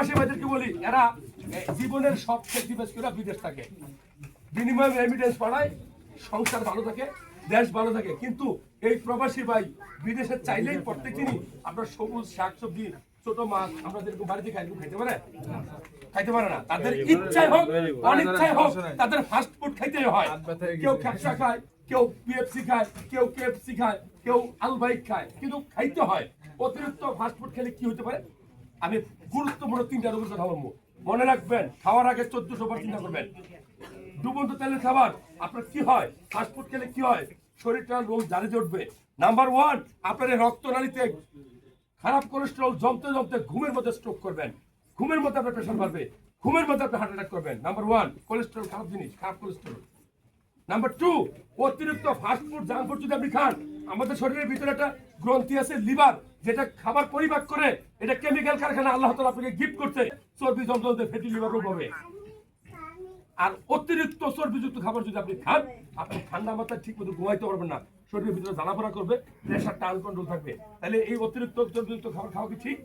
প্রবাসী ভাইদেরকে বলি, এরা জীবনের সব স্যাক্রিফাইস করে বিদেশ থাকে, বিনিময় রেমিটেন্স পাঠায়, সংসার ভালো থাকে, দেশ ভালো থাকে। কিন্তু এই প্রবাসী ভাই বিদেশে চাইলেই প্রত্যেক দিনই আপনার সবুজ শাকসবজি, ছোট মাছ আমরা যেরকম বাড়িতে খাই খাইতে পারে, খাইতে পারে না। তাদের ইচ্ছাই হোক অনিচ্ছাই হোক তাদের ফাস্ট ফুড খাইতে হয়। কেউ খ্যাপসা খায়, কেউ পিএফসি খায়, কেউ কেএফসি খায়, কেউ আলবাইক খায়, কিন্তু খাইতে হয়। অতিরিক্ত ফাস্ট ফুড খেলে কি হতে পারে? আমি গুরুত্বপূর্ণ 3টা রোগের কথা বলবো, মনে রাখবেন। খাওয়ার আগে 1400 বার চিন্তা করবেন। ডুবন্ত তেলের খাবার আপনার কি হয়, ফাস্ট ফুড খেলে কি হয়, শরীরটা রোগ জারি উঠবে। নাম্বার 1, আপনার রক্তনালীতে খারাপ কোলেস্টেরল জমতে জমতে ঘুমের মধ্যে স্ট্রোক করবেন, ঘুমের মধ্যে আপনার প্রেশার বাড়বে, ঘুমের মধ্যে আপনি হার্ট অ্যাটাক করবেন। নাম্বার 1, কোলেস্টেরল খারাপ জিনিস, খারাপ কোলেস্টেরল। নাম্বার 2, অতিরিক্ত ফাস্ট ফুড জাঙ্ক ফুড যদি আপনি খান, আমাদের শরীরের ভিতরে একটা গ্রন্থি আছে লিভার, যেটা খাবার পরিপাক করে, এটা কেমিক্যাল কারখানা আল্লাহ তাআলা আপনাকে গিফট করছে, চর্বি জমতে ফ্যাটি লিভার রোগ হবে। আর অতিরিক্ত চর্বিযুক্ত খাবার যদি আপনি খান, আপনি ঠান্ডা মাথায় ঠিক মতো ঘুমাইতে পারবেন না, শরীরের ভিতরে জ্বালাপোড়া করবে, প্রেশারটা আনকন্ট্রোল থাকবে। তাহলে এই অতিরিক্ত চর্বিযুক্ত খাবার খাওয়া কি ঠিক?